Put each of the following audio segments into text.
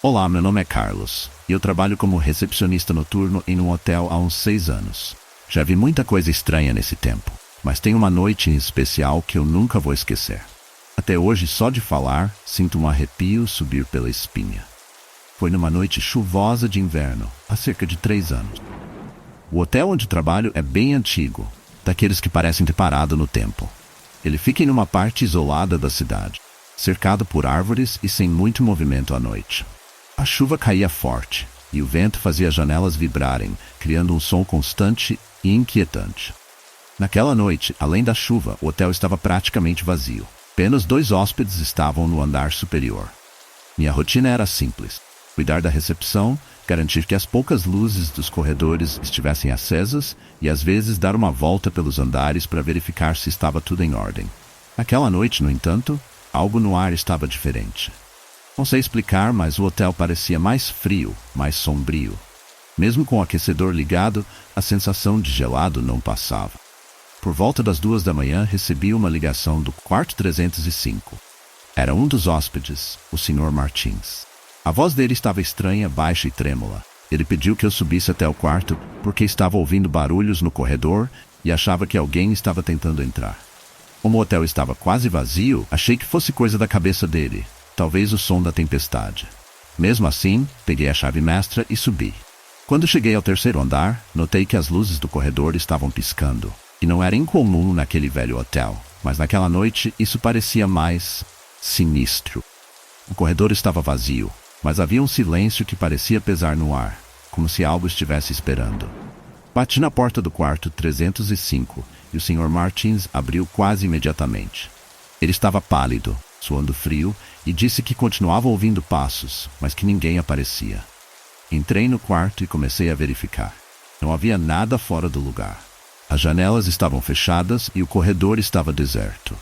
Olá, meu nome é Carlos e eu trabalho como recepcionista noturno em um hotel há uns 6 anos. Já vi muita coisa estranha nesse tempo, mas tem uma noite em especial que eu nunca vou esquecer. Até hoje, só de falar, sinto um arrepio subir pela espinha. Foi numa noite chuvosa de inverno, há cerca de 3 anos. O hotel onde trabalho é bem antigo, daqueles que parecem ter parado no tempo. Ele fica em uma parte isolada da cidade, cercado por árvores e sem muito movimento à noite. A chuva caía forte e o vento fazia as janelas vibrarem, criando um som constante e inquietante. Naquela noite, além da chuva, o hotel estava praticamente vazio. Apenas 2 hóspedes estavam no andar superior. Minha rotina era simples: cuidar da recepção, garantir que as poucas luzes dos corredores estivessem acesas e às vezes dar uma volta pelos andares para verificar se estava tudo em ordem. Naquela noite, no entanto, algo no ar estava diferente. Não sei explicar, mas o hotel parecia mais frio, mais sombrio. Mesmo com o aquecedor ligado, a sensação de gelado não passava. Por volta das 2 da manhã, recebi uma ligação do quarto 305. Era um dos hóspedes, o Sr. Martins. A voz dele estava estranha, baixa e trêmula. Ele pediu que eu subisse até o quarto porque estava ouvindo barulhos no corredor e achava que alguém estava tentando entrar. Como o hotel estava quase vazio, achei que fosse coisa da cabeça dele, talvez o som da tempestade. Mesmo assim, peguei a chave mestra e subi. Quando cheguei ao 3º andar, notei que as luzes do corredor estavam piscando. E não era incomum naquele velho hotel, mas naquela noite isso parecia mais sinistro. O corredor estava vazio, mas havia um silêncio que parecia pesar no ar, como se algo estivesse esperando. Bati na porta do quarto 305 e o Sr. Martins abriu quase imediatamente. Ele estava pálido, suando frio, e disse que continuava ouvindo passos, mas que ninguém aparecia. Entrei no quarto e comecei a verificar. Não havia nada fora do lugar. As janelas estavam fechadas e o corredor estava deserto.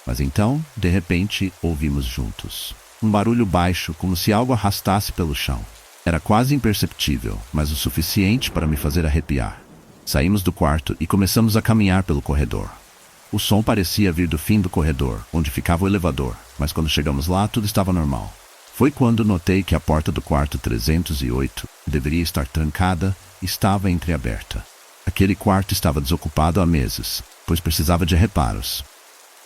Mas então, de repente, ouvimos juntos um barulho baixo, como se algo arrastasse pelo chão. Era quase imperceptível, mas o suficiente para me fazer arrepiar. Saímos do quarto e começamos a caminhar pelo corredor. O som parecia vir do fim do corredor, onde ficava o elevador, mas quando chegamos lá, tudo estava normal. Foi quando notei que a porta do quarto 308, que deveria estar trancada, estava entreaberta. Aquele quarto estava desocupado há meses, pois precisava de reparos.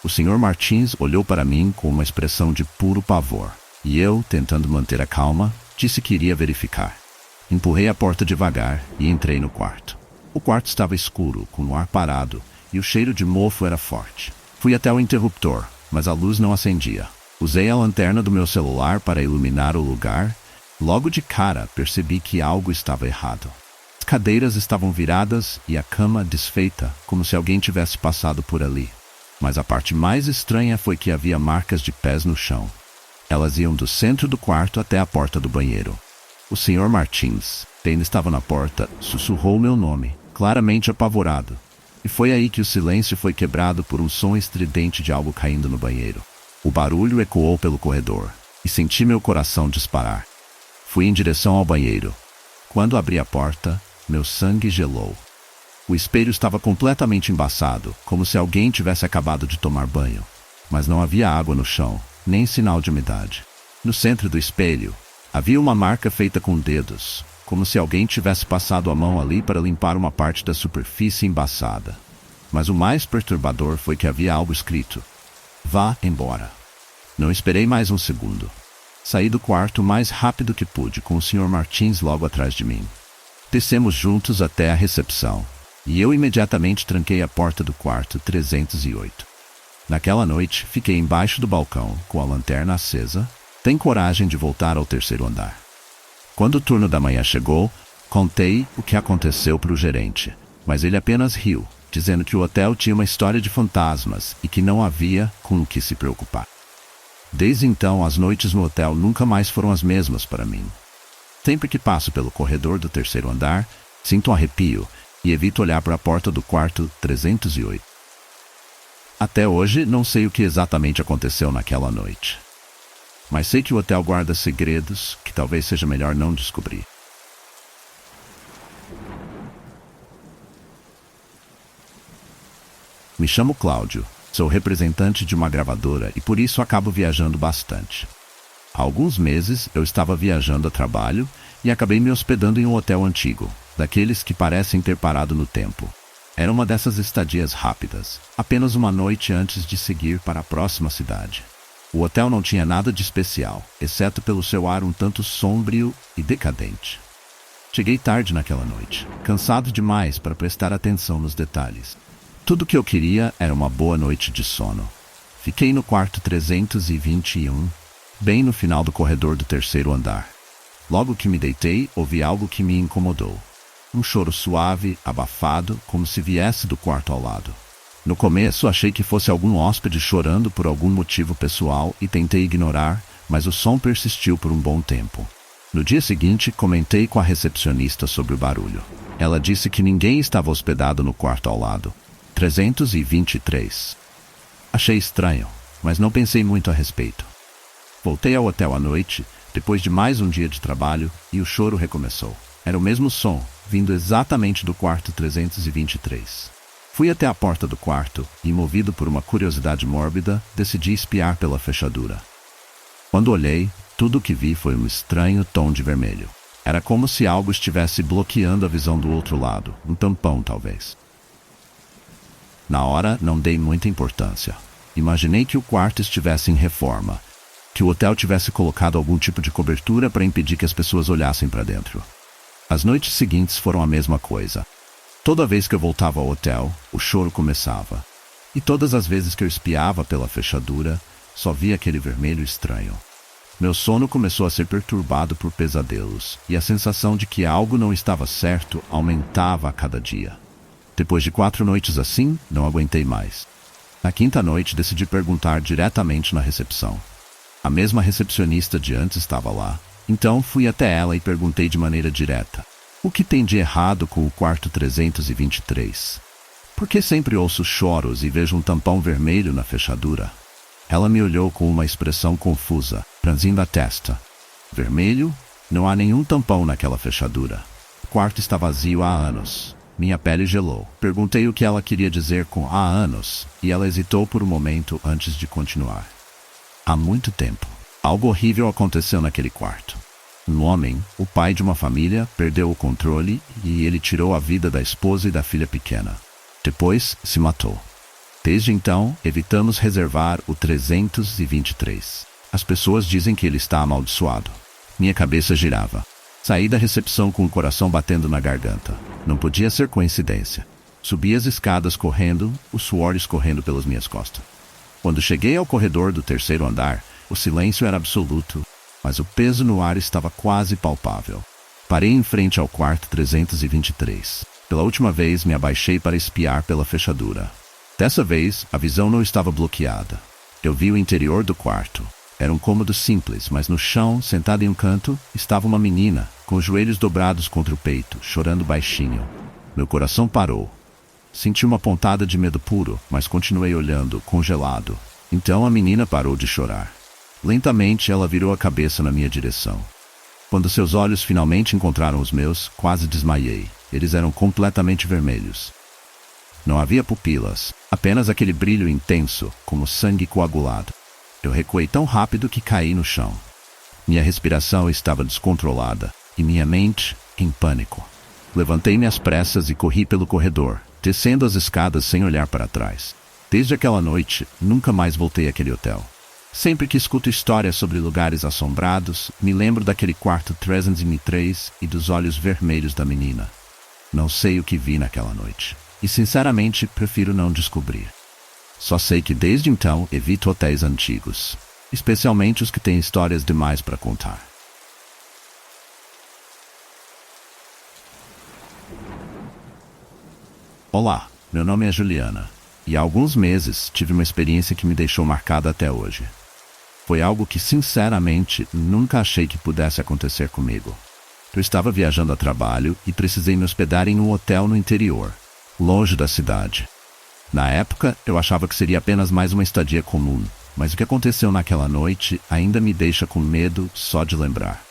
O Sr. Martins olhou para mim com uma expressão de puro pavor, e eu, tentando manter a calma, disse que iria verificar. Empurrei a porta devagar e entrei no quarto. O quarto estava escuro, com o ar parado, e o cheiro de mofo era forte. Fui até o interruptor, mas a luz não acendia. Usei a lanterna do meu celular para iluminar o lugar. Logo de cara, percebi que algo estava errado. As cadeiras estavam viradas e a cama desfeita, como se alguém tivesse passado por ali. Mas a parte mais estranha foi que havia marcas de pés no chão. Elas iam do centro do quarto até a porta do banheiro. O Sr. Martins, que ainda estava na porta, sussurrou meu nome, claramente apavorado. E foi aí que o silêncio foi quebrado por um som estridente de algo caindo no banheiro. O barulho ecoou pelo corredor, e senti meu coração disparar. Fui em direção ao banheiro. Quando abri a porta, meu sangue gelou. O espelho estava completamente embaçado, como se alguém tivesse acabado de tomar banho. Mas não havia água no chão, nem sinal de umidade. No centro do espelho, havia uma marca feita com dedos, como se alguém tivesse passado a mão ali para limpar uma parte da superfície embaçada. Mas o mais perturbador foi que havia algo escrito: "Vá embora". Não esperei mais um segundo. Saí do quarto o mais rápido que pude, com o Sr. Martins logo atrás de mim. Descemos juntos até a recepção, e eu imediatamente tranquei a porta do quarto 308. Naquela noite, fiquei embaixo do balcão, com a lanterna acesa. Tem coragem de voltar ao 3º andar. Quando o turno da manhã chegou, contei o que aconteceu para o gerente, mas ele apenas riu, dizendo que o hotel tinha uma história de fantasmas e que não havia com o que se preocupar. Desde então, as noites no hotel nunca mais foram as mesmas para mim. Sempre que passo pelo corredor do 3º andar, sinto um arrepio e evito olhar para a porta do quarto 308. Até hoje, não sei o que exatamente aconteceu naquela noite. Mas sei que o hotel guarda segredos que talvez seja melhor não descobrir. Me chamo Cláudio, sou representante de uma gravadora e por isso acabo viajando bastante. Há alguns meses eu estava viajando a trabalho e acabei me hospedando em um hotel antigo, daqueles que parecem ter parado no tempo. Era uma dessas estadias rápidas, apenas uma noite antes de seguir para a próxima cidade. O hotel não tinha nada de especial, exceto pelo seu ar um tanto sombrio e decadente. Cheguei tarde naquela noite, cansado demais para prestar atenção nos detalhes. Tudo o que eu queria era uma boa noite de sono. Fiquei no quarto 321, bem no final do corredor do terceiro andar. Logo que me deitei, ouvi algo que me incomodou. Um choro suave, abafado, como se viesse do quarto ao lado. No começo, achei que fosse algum hóspede chorando por algum motivo pessoal e tentei ignorar, mas o som persistiu por um bom tempo. No dia seguinte, comentei com a recepcionista sobre o barulho. Ela disse que ninguém estava hospedado no quarto ao lado. 323. Achei estranho, mas não pensei muito a respeito. Voltei ao hotel à noite, depois de mais um dia de trabalho, e o choro recomeçou. Era o mesmo som, vindo exatamente do quarto 323. Fui até a porta do quarto e, movido por uma curiosidade mórbida, decidi espiar pela fechadura. Quando olhei, tudo o que vi foi um estranho tom de vermelho. Era como se algo estivesse bloqueando a visão do outro lado, um tampão talvez. Na hora, não dei muita importância. Imaginei que o quarto estivesse em reforma, que o hotel tivesse colocado algum tipo de cobertura para impedir que as pessoas olhassem para dentro. As noites seguintes foram a mesma coisa. Toda vez que eu voltava ao hotel, o choro começava. E todas as vezes que eu espiava pela fechadura, só via aquele vermelho estranho. Meu sono começou a ser perturbado por pesadelos, e a sensação de que algo não estava certo aumentava a cada dia. Depois de 4 noites assim, não aguentei mais. Na quinta noite, decidi perguntar diretamente na recepção. A mesma recepcionista de antes estava lá, então fui até ela e perguntei de maneira direta: o que tem de errado com o quarto 323? Por que sempre ouço choros e vejo um tampão vermelho na fechadura? Ela me olhou com uma expressão confusa, franzindo a testa. Vermelho? Não há nenhum tampão naquela fechadura. O quarto está vazio há anos. Minha pele gelou. Perguntei o que ela queria dizer com há anos, e ela hesitou por um momento antes de continuar. Há muito tempo. Algo horrível aconteceu naquele quarto. Um homem, o pai de uma família, perdeu o controle e ele tirou a vida da esposa e da filha pequena. Depois, se matou. Desde então, evitamos reservar o 323. As pessoas dizem que ele está amaldiçoado. Minha cabeça girava. Saí da recepção com o coração batendo na garganta. Não podia ser coincidência. Subi as escadas correndo, o suor escorrendo pelas minhas costas. Quando cheguei ao corredor do terceiro andar, o silêncio era absoluto, mas o peso no ar estava quase palpável. Parei em frente ao quarto 323. Pela última vez, me abaixei para espiar pela fechadura. Dessa vez, a visão não estava bloqueada. Eu vi o interior do quarto. Era um cômodo simples, mas no chão, sentada em um canto, estava uma menina, com os joelhos dobrados contra o peito, chorando baixinho. Meu coração parou. Senti uma pontada de medo puro, mas continuei olhando, congelado. Então a menina parou de chorar. Lentamente ela virou a cabeça na minha direção. Quando seus olhos finalmente encontraram os meus, quase desmaiei. Eles eram completamente vermelhos. Não havia pupilas, apenas aquele brilho intenso, como sangue coagulado. Eu recuei tão rápido que caí no chão. Minha respiração estava descontrolada e minha mente em pânico. Levantei-me às pressas e corri pelo corredor, descendo as escadas sem olhar para trás. Desde aquela noite, nunca mais voltei àquele hotel. Sempre que escuto histórias sobre lugares assombrados, me lembro daquele quarto 303 e dos olhos vermelhos da menina. Não sei o que vi naquela noite. E sinceramente, prefiro não descobrir. Só sei que desde então evito hotéis antigos, especialmente os que têm histórias demais para contar. Olá, meu nome é Juliana, e há alguns meses tive uma experiência que me deixou marcada até hoje. Foi algo que, sinceramente, nunca achei que pudesse acontecer comigo. Eu estava viajando a trabalho e precisei me hospedar em um hotel no interior, longe da cidade. Na época, eu achava que seria apenas mais uma estadia comum, mas o que aconteceu naquela noite ainda me deixa com medo só de lembrar.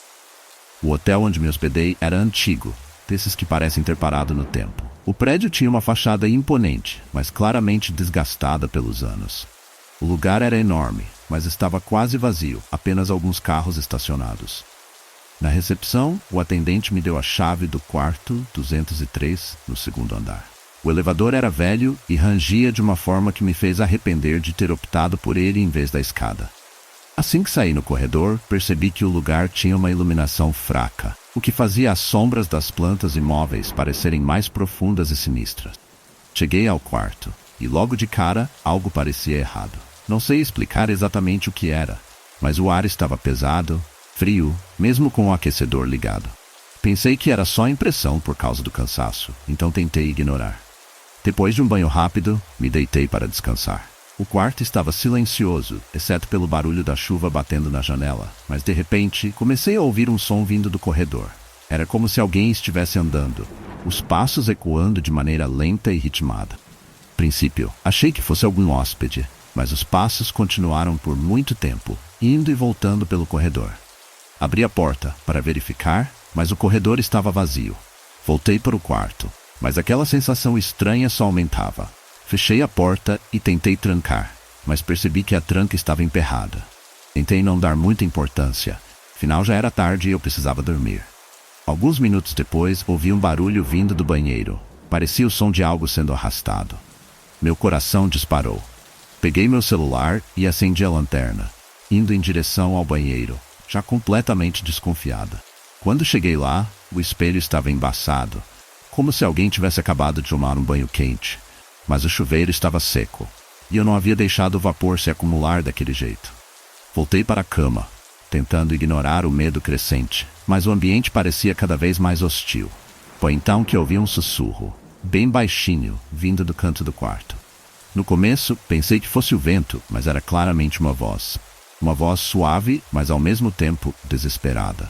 O hotel onde me hospedei era antigo, desses que parecem ter parado no tempo. O prédio tinha uma fachada imponente, mas claramente desgastada pelos anos. O lugar era enorme, mas estava quase vazio, apenas alguns carros estacionados. Na recepção, o atendente me deu a chave do quarto 203, no segundo andar. O elevador era velho e rangia de uma forma que me fez arrepender de ter optado por ele em vez da escada. Assim que saí no corredor, percebi que o lugar tinha uma iluminação fraca, o que fazia as sombras das plantas e móveis parecerem mais profundas e sinistras. Cheguei ao quarto, e logo de cara, algo parecia errado. Não sei explicar exatamente o que era, mas o ar estava pesado, frio, mesmo com o aquecedor ligado. Pensei que era só impressão por causa do cansaço, então tentei ignorar. Depois de um banho rápido, me deitei para descansar. O quarto estava silencioso, exceto pelo barulho da chuva batendo na janela, mas de repente comecei a ouvir um som vindo do corredor. Era como se alguém estivesse andando, os passos ecoando de maneira lenta e ritmada. A princípio, achei que fosse algum hóspede, mas os passos continuaram por muito tempo, indo e voltando pelo corredor. Abri a porta para verificar, mas o corredor estava vazio. Voltei para o quarto, mas aquela sensação estranha só aumentava. Fechei a porta e tentei trancar, mas percebi que a tranca estava emperrada. Tentei não dar muita importância, afinal já era tarde e eu precisava dormir. Alguns minutos depois, ouvi um barulho vindo do banheiro. Parecia o som de algo sendo arrastado. Meu coração disparou. Peguei meu celular e acendi a lanterna, indo em direção ao banheiro, já completamente desconfiada. Quando cheguei lá, o espelho estava embaçado, como se alguém tivesse acabado de tomar um banho quente. Mas o chuveiro estava seco, e eu não havia deixado o vapor se acumular daquele jeito. Voltei para a cama, tentando ignorar o medo crescente, mas o ambiente parecia cada vez mais hostil. Foi então que ouvi um sussurro, bem baixinho, vindo do canto do quarto. No começo, pensei que fosse o vento, mas era claramente uma voz. Uma voz suave, mas ao mesmo tempo desesperada.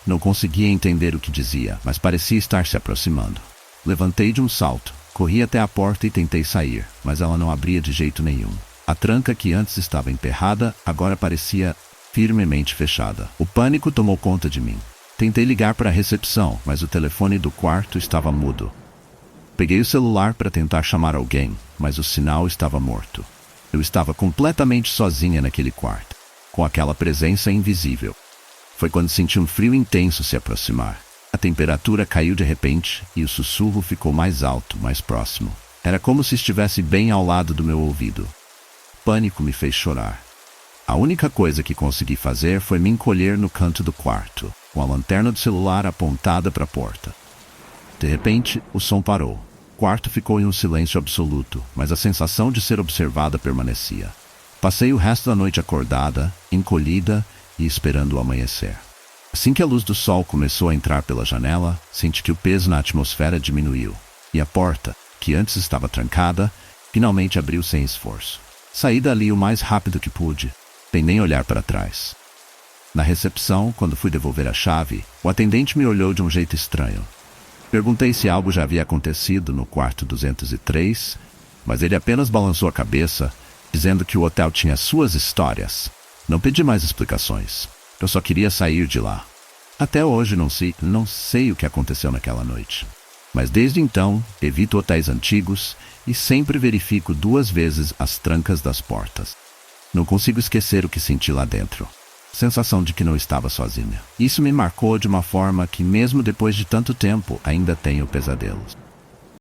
Não conseguia entender o que dizia, mas parecia estar se aproximando. Levantei de um salto. Corri até a porta e tentei sair, mas ela não abria de jeito nenhum. A tranca que antes estava emperrada, agora parecia firmemente fechada. O pânico tomou conta de mim. Tentei ligar para a recepção, mas o telefone do quarto estava mudo. Peguei o celular para tentar chamar alguém, mas o sinal estava morto. Eu estava completamente sozinha naquele quarto, com aquela presença invisível. Foi quando senti um frio intenso se aproximar. A temperatura caiu de repente e o sussurro ficou mais alto, mais próximo. Era como se estivesse bem ao lado do meu ouvido. O pânico me fez chorar. A única coisa que consegui fazer foi me encolher no canto do quarto, com a lanterna do celular apontada para a porta. De repente, o som parou. O quarto ficou em um silêncio absoluto, mas a sensação de ser observada permanecia. Passei o resto da noite acordada, encolhida e esperando o amanhecer. Assim que a luz do sol começou a entrar pela janela, senti que o peso na atmosfera diminuiu, e a porta, que antes estava trancada, finalmente abriu sem esforço. Saí dali o mais rápido que pude, sem nem olhar para trás. Na recepção, quando fui devolver a chave, o atendente me olhou de um jeito estranho. Perguntei se algo já havia acontecido no quarto 203, mas ele apenas balançou a cabeça, dizendo que o hotel tinha suas histórias. Não pedi mais explicações. Eu só queria sair de lá. Até hoje não sei o que aconteceu naquela noite. Mas desde então, evito hotéis antigos e sempre verifico 2 vezes as trancas das portas. Não consigo esquecer o que senti lá dentro. Sensação de que não estava sozinha. Isso me marcou de uma forma que mesmo depois de tanto tempo ainda tenho pesadelos.